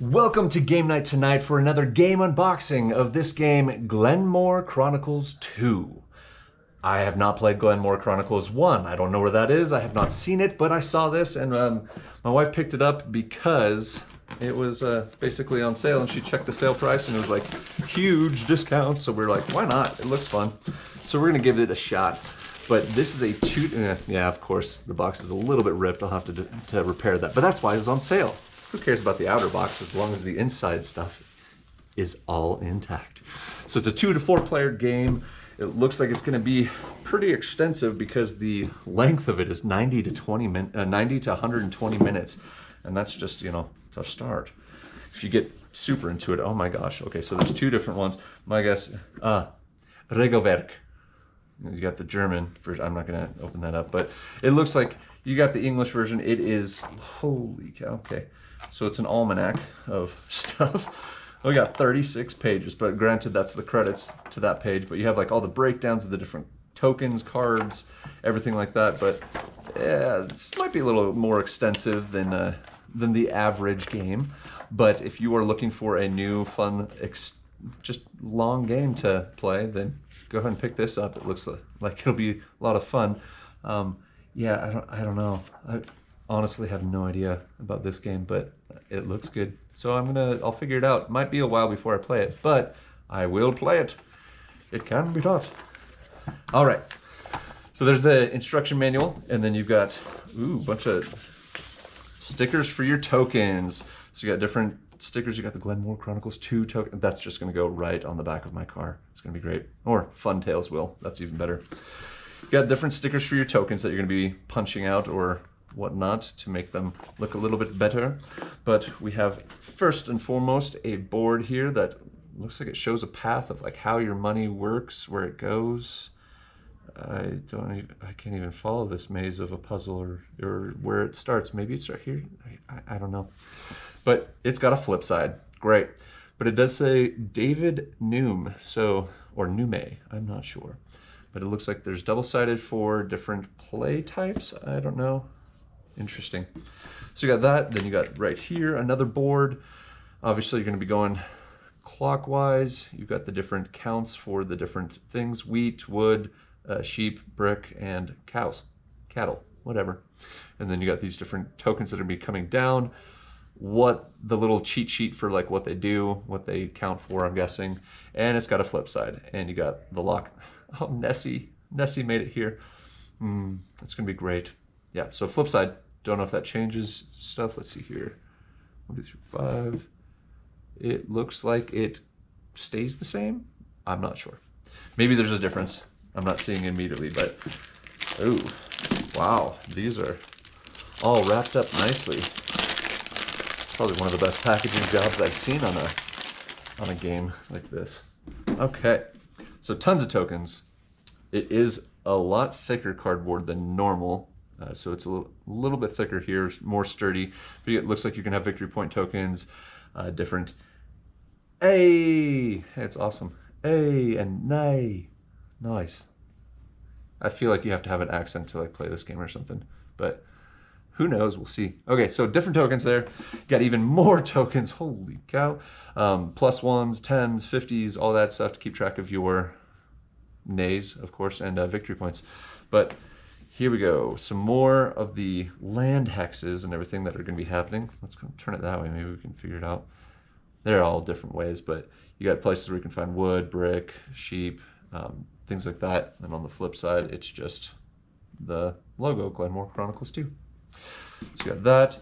Welcome to game night tonight for another game unboxing of this game, Glenmore Chronicles 2. I have not played Glenmore Chronicles 1. I don't know where that is. I have not seen it, but I saw this and my wife picked it up because it was basically on sale and she checked the sale price and it was like huge discounts. So we were like, why not? It looks fun. So we're gonna give it a shot. But this is a yeah, of course, the box is a little bit ripped. I'll have to repair that, but that's why it's on sale. Who cares about the outer box as long as the inside stuff is all intact? So it's a 2 to 4 player game. It looks like it's going to be pretty extensive because the length of it is 90 to 120 minutes, and that's just, you know, it's a start. If you get super into it, oh my gosh. Okay, so there's 2 different ones. My guess, Regelwerk. You got the German version. I'm not going to open that up, but it looks like you got the English version. It is, holy cow, okay. So it's an almanac of stuff. We got 36 pages, but granted that's the credits to that page, but you have like all the breakdowns of the different tokens, cards, everything like that. But yeah, this might be a little more extensive than the average game. But if you are looking for a new, fun, just long game to play, then go ahead and pick this up. It looks like it'll be a lot of fun. Yeah, I don't know. I honestly have no idea about this game, but it looks good. So I'll figure it out. Might be a while before I play it, but I will play it. It can be taught. All right. So there's the instruction manual, and then you've got, a bunch of stickers for your tokens. So you got different stickers. You got the Glenmore Chronicles 2 token. That's just gonna go right on the back of my car. It's gonna be great. Or Fun Tales will. That's even better. You got different stickers for your tokens that you're gonna be punching out or whatnot to make them look a little bit better. But we have first and foremost a board here that looks like it shows a path of like how your money works, where it goes. I can't even follow this maze of a puzzle or where it starts. Maybe it's right here. I don't know. But it's got a flip side. Great. But it does say David Nume, or Nume, I'm not sure. But it looks like there's double-sided for different play types. I don't know. Interesting. So you got that, then you got right here another board. Obviously you're going to be going clockwise. You've got the different counts for the different things: wheat, wood, sheep, brick, and cows, cattle, whatever. And then you got these different tokens that are going to be coming down. What the little cheat sheet for like what they do, what they count for, I'm guessing. And it's got a flip side. And you got the lock. Oh, Nessie made it here. It's going to be great. Yeah, so flip side. Don't know if that changes stuff. Let's see here. 1, 2, 3, 5. It looks like it stays the same. I'm not sure. Maybe there's a difference. I'm not seeing it immediately, but ooh, wow, these are all wrapped up nicely. It's probably one of the best packaging jobs I've seen on a game like this. Okay, so tons of tokens. It is a lot thicker cardboard than normal. So it's a little bit thicker here, more sturdy. But it looks like you can have victory point tokens, different A. It's awesome. A and nay. Nice. I feel like you have to have an accent to like play this game or something, but who knows? We'll see. Okay, so different tokens there. Got even more tokens. Holy cow! +1s, 10s, 50s, all that stuff to keep track of your nays, of course, and victory points. But here we go. Some more of the land hexes and everything that are going to be happening. Let's turn it that way. Maybe we can figure it out. They're all different ways, but you got places where you can find wood, brick, sheep, things like that. And on the flip side, it's just the logo, Glenmore Chronicles 2. So you got that.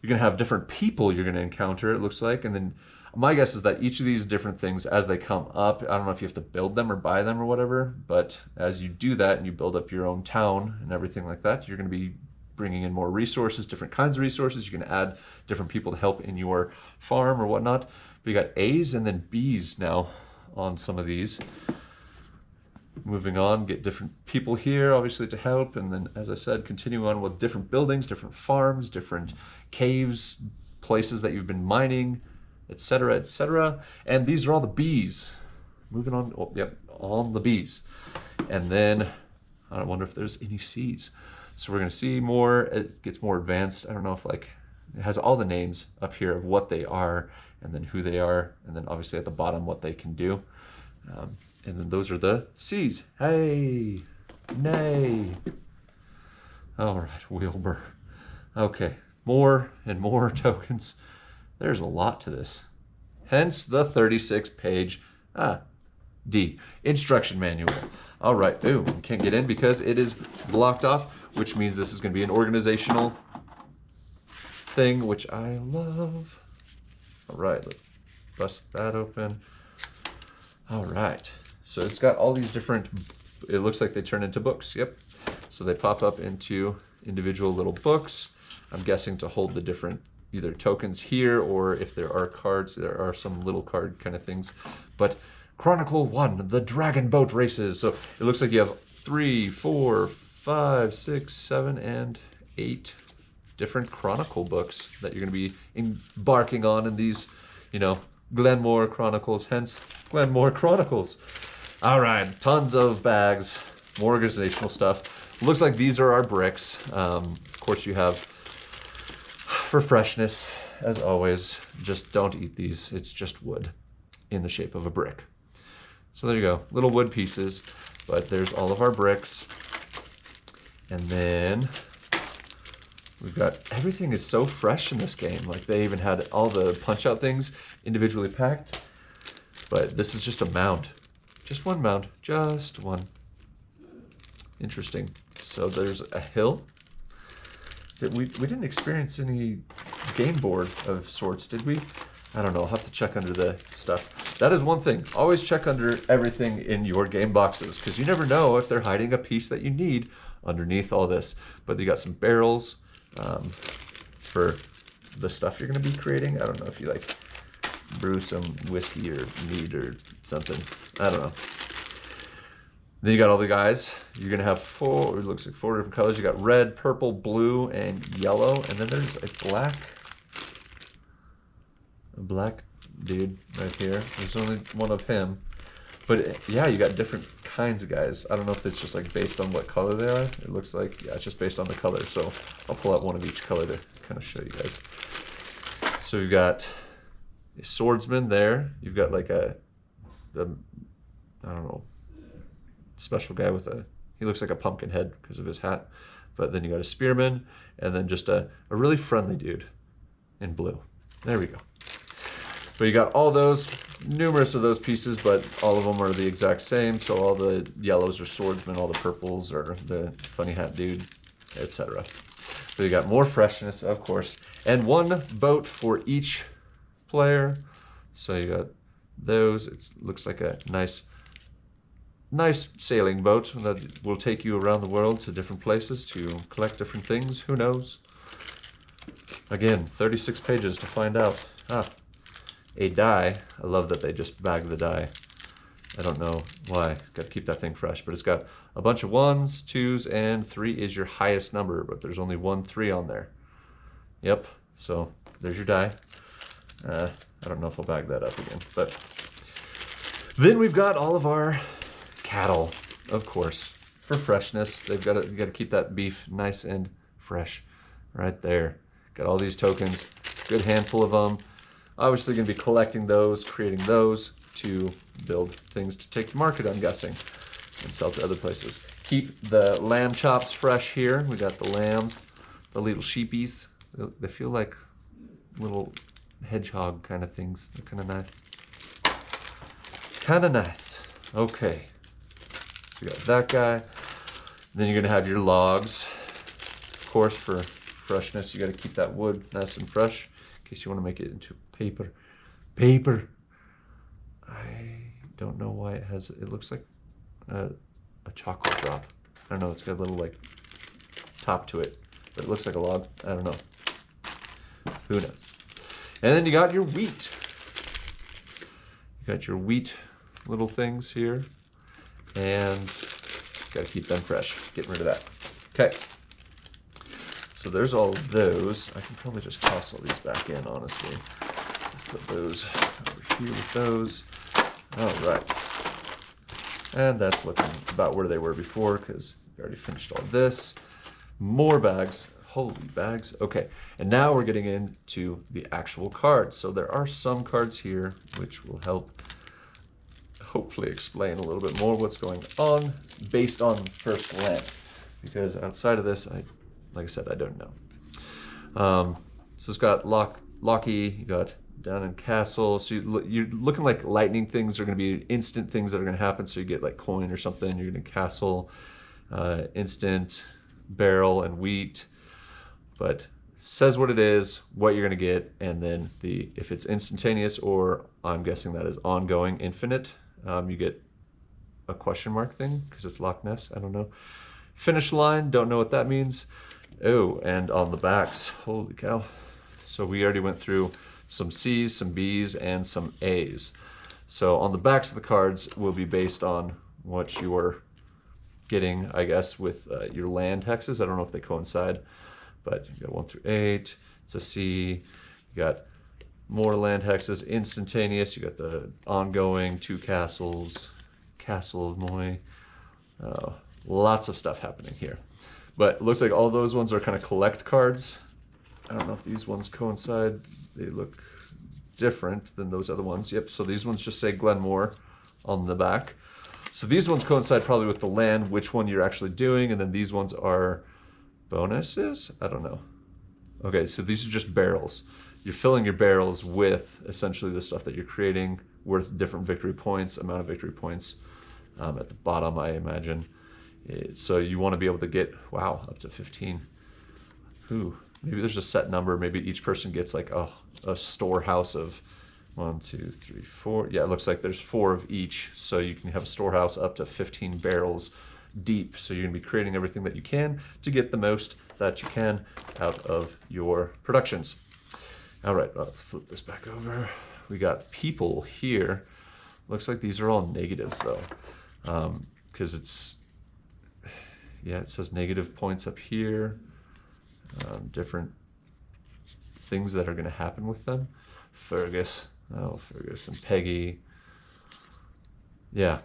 You're going to have different people you're going to encounter, it looks like. And then my guess is that each of these different things, as they come up, I don't know if you have to build them or buy them or whatever, but as you do that and you build up your own town and everything like that, you're going to be bringing in more resources, different kinds of resources. You're going to add different people to help in your farm or whatnot. But you got A's and then B's now on some of these. Moving on, get different people here, obviously, to help. And then, as I said, continue on with different buildings, different farms, different caves, places that you've been mining, etc., etc. And these are all the B's. Moving on, oh, yep, all the B's. And then, I wonder if there's any C's. So we're going to see more. It gets more advanced. I don't know if like It has all the names up here of what they are, and then who they are, and then obviously at the bottom what they can do. And then those are the C's. Hey, nay. All right, Wilbur. Okay, more and more tokens. There's a lot to this. Hence the 36-page D, instruction manual. All right, ooh, we can't get in because it is blocked off, which means this is going to be an organizational thing, which I love. All right, let's bust that open. All right, so it's got all these different, it looks like they turn into books, yep. So they pop up into individual little books. I'm guessing to hold the different either tokens here, or if there are cards, there are some little card kind of things. But Chronicle 1, the Dragon Boat Races. So it looks like you have 3, 4, 5, 6, 7, and 8 different Chronicle books that you're going to be embarking on in these, you know, Glenmore Chronicles, hence Glenmore Chronicles. All right, tons of bags, more organizational stuff. Looks like these are our bricks. Of course, you have, for freshness, as always, just don't eat these. It's just wood in the shape of a brick. So there you go, little wood pieces, but there's all of our bricks. And then we've got, everything is so fresh in this game. Like they even had all the punch out things individually packed, but this is just a mound. Just one mound, just one. Interesting. So there's a hill. We didn't experience any game board of sorts, did we? I don't know, I'll have to check under the stuff. That is one thing, always check under everything in your game boxes, because you never know if they're hiding a piece that you need underneath all this. But you got some barrels for the stuff you're gonna be creating. I don't know if you like brew some whiskey or mead or something, I don't know. Then you got all the guys. You're gonna have four, it looks like 4 different colors. You got red, purple, blue, and yellow. And then there's a black dude right here. There's only one of him. But yeah, you got different kinds of guys. I don't know if it's just like based on what color they are. It looks like, yeah, it's just based on the color. So I'll pull out one of each color to kind of show you guys. So you've got a swordsman there. You've got like I don't know, special guy with he looks like a pumpkin head because of his hat. But then you got a spearman, and then just a really friendly dude in blue. There we go. But you got all those, numerous of those pieces, but all of them are the exact same. So all the yellows are swordsmen, all the purples are the funny hat dude, etc. So you got more freshness, of course, and one boat for each player. So you got those. It looks like a nice sailing boat that will take you around the world to different places to collect different things. Who knows? Again, 36 pages to find out. A die. I love that they just bag the die. I don't know why. Got to keep that thing fresh. But it's got a bunch of 1s, 2s, and 3 is your highest number. But there's only 1 3 on there. Yep. So there's your die. I don't know if I'll bag that up again. But then we've got all of our cattle, of course, for freshness. You got to keep that beef nice and fresh right there. Got all these tokens, good handful of them. Obviously going to be collecting those, creating those to build things to take to market, I'm guessing, and sell to other places. Keep the lamb chops fresh here. We got the lambs, the little sheepies. They feel like little hedgehog kind of things. They're kind of nice. Kind of nice. Okay. So you got that guy. Then you're going to have your logs. Of course, for freshness, you got to keep that wood nice and fresh in case you want to make it into paper. Paper. I don't know why it has, it looks like a chocolate drop. I don't know, it's got a little like top to it, but it looks like a log. I don't know. Who knows? And then you got your wheat. You got your wheat little things here, and got to keep them fresh. Getting rid of that. Okay. So there's all of those. I can probably just toss all these back in, honestly. Let's put those over here with those. All right. And that's looking about where they were before because we already finished all this. More bags. Holy bags. Okay, and now we're getting into the actual cards. So there are some cards here which will help hopefully explain a little bit more what's going on based on first glance. Because outside of this, like I said, I don't know. So it's got Locky, you got Down in Castle. So you're looking like lightning things are going to be instant things that are going to happen. So you get like coin or something. You're going to Castle, instant, barrel, and wheat. But says what it is, what you're going to get, and then if it's instantaneous or I'm guessing that is ongoing, infinite, you get a question mark thing because it's Loch Ness. I don't know. Finish line, don't know what that means. Oh, and on the backs, holy cow. So we already went through some C's, some B's, and some A's. So on the backs of the cards will be based on what you're getting, I guess, with your land hexes. I don't know if they coincide, but you got 1 through 8. It's a C. You got more land hexes, instantaneous. You got the ongoing, 2 castles, Castle of Moy. Lots of stuff happening here. But it looks like all those ones are kind of collect cards. I don't know if these ones coincide. They look different than those other ones. Yep, so these ones just say Glenmore on the back. So these ones coincide probably with the land, which one you're actually doing, and then these ones are bonuses? I don't know. Okay, so these are just barrels. You're filling your barrels with essentially the stuff that you're creating, worth different victory points, amount of victory points at the bottom, I imagine. So you want to be able to get, wow, up to 15. Ooh, maybe there's a set number. Maybe each person gets like a storehouse of 1, 2, 3, 4. Yeah, it looks like there's 4 of each. So you can have a storehouse up to 15 barrels deep. So you're going to be creating everything that you can to get the most that you can out of your productions. All right, I'll flip this back over. We got people here. Looks like these are all negatives though, because it says negative points up here. Different things that are going to happen with them. Fergus and Peggy. Yeah.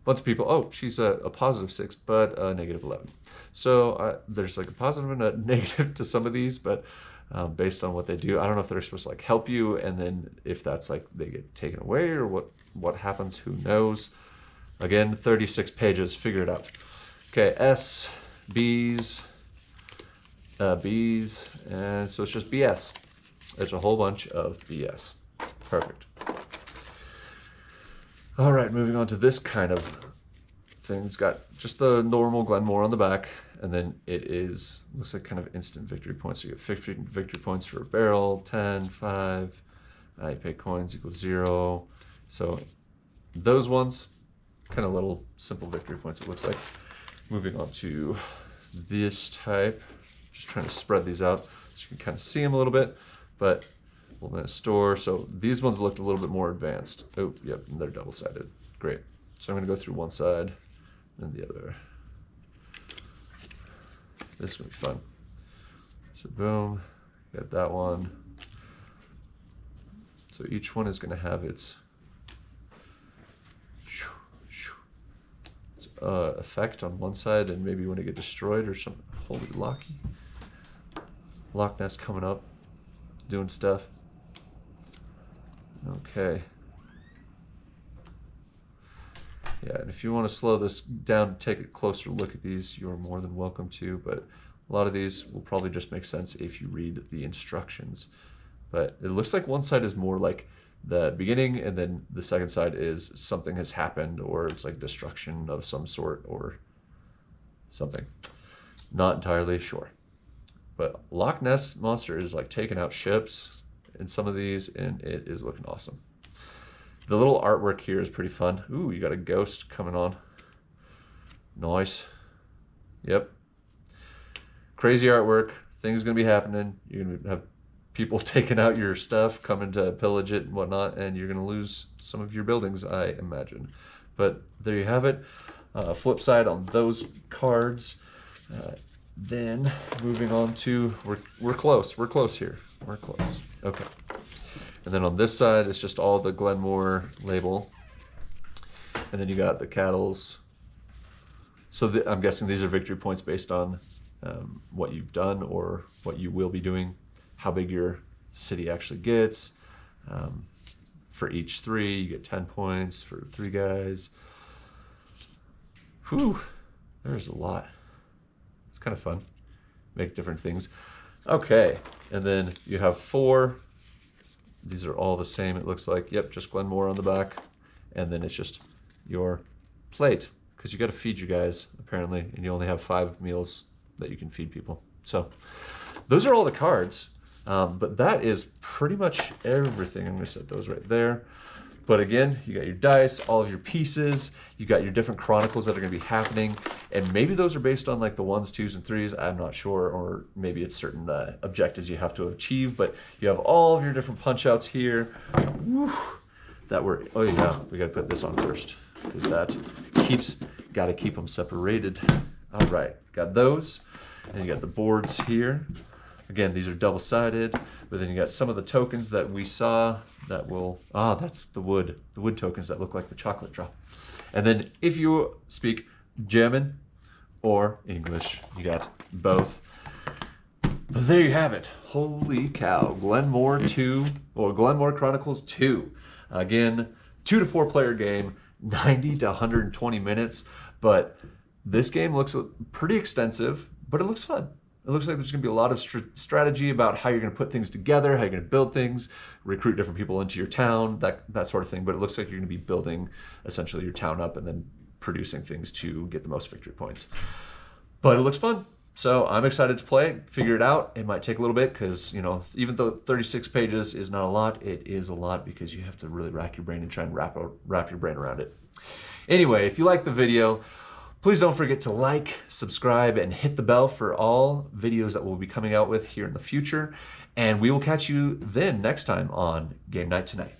Bunch of people. Oh, she's a positive 6, but a negative 11. So there's like a positive and a negative to some of these, but based on what they do, I don't know if they're supposed to like help you, and then if that's like they get taken away or what happens, who knows. Again, 36 pages. Figure it out. Okay, S, B's, B's, and so it's just BS. There's a whole bunch of BS. Perfect. All right, moving on to this kind of thing. It's got just the normal Glenmore on the back, and then it looks like kind of instant victory points. So you get 15 victory points for a barrel, 10, 5. You pay coins equals 0. So those ones, kind of little simple victory points it looks like. Moving on to this type, just trying to spread these out so you can kind of see them a little bit, but we'll then store. So these ones looked a little bit more advanced. Oh, yep, and they're double-sided. Great. So I'm going to go through one side, then the other. This is going to be fun. So boom, got that one. So each one is going to have its effect on one side, and maybe when it get destroyed or something. Holy Locky. Loch Ness coming up, doing stuff. Okay. Yeah, and if you want to slow this down, take a closer look at these, you're more than welcome to, but a lot of these will probably just make sense if you read the instructions. But it looks like one side is more like the beginning, and then the second side is something has happened, or it's like destruction of some sort or something. Not entirely sure. But Loch Ness Monster is like taking out ships in some of these, and it is looking awesome. The little artwork here is pretty fun. Ooh, you got a ghost coming on. Nice. Yep. Crazy artwork. Things gonna be happening. You're gonna have people taking out your stuff, coming to pillage it and whatnot, and you're gonna lose some of your buildings, I imagine. But there you have it. Flip side on those cards. Then moving on to, we're close. We're close here. We're close. Okay. And then on this side, it's just all the Glenmore label. And then you got the cattles. So I'm guessing these are victory points based on what you've done or what you will be doing, how big your city actually gets. For each 3, you get 10 points for 3 guys. Whew, there's a lot. It's kind of fun. Make different things. Okay, and then you have 4. These are all the same, it looks like. Yep, just Glenmore on the back. And then it's just your plate, because you got to feed you guys, apparently, and you only have 5 meals that you can feed people. So those are all the cards. But that is pretty much everything. I'm going to set those right there. But again, you got your dice, all of your pieces, you got your different chronicles that are going to be happening, and maybe those are based on like the 1s, 2s, and 3s, I'm not sure, or maybe it's certain objectives you have to achieve, but you have all of your different punch-outs here. Whew, that were, oh yeah, we got to put this on first, because that got to keep them separated. All right, got those, and you got the boards here. Again, these are double-sided, but then you got some of the tokens that we saw that will, that's the wood tokens that look like the chocolate drop. And then if you speak German or English, you got both. But there you have it. Holy cow, Glenmore 2, or Glenmore Chronicles 2. Again, 2 to 4 player game, 90 to 120 minutes, but this game looks pretty extensive, but it looks fun. It looks like there's going to be a lot of strategy about how you're going to put things together, how you're going to build things, recruit different people into your town, that sort of thing. But it looks like you're going to be building essentially your town up and then producing things to get the most victory points. But it looks fun. So I'm excited to play it, figure it out. It might take a little bit because, you know, even though 36 pages is not a lot, it is a lot because you have to really rack your brain and try and wrap your brain around it. Anyway, if you like the video, please don't forget to like, subscribe, and hit the bell for all videos that we'll be coming out with here in the future. And we will catch you then next time on Game Night Tonight.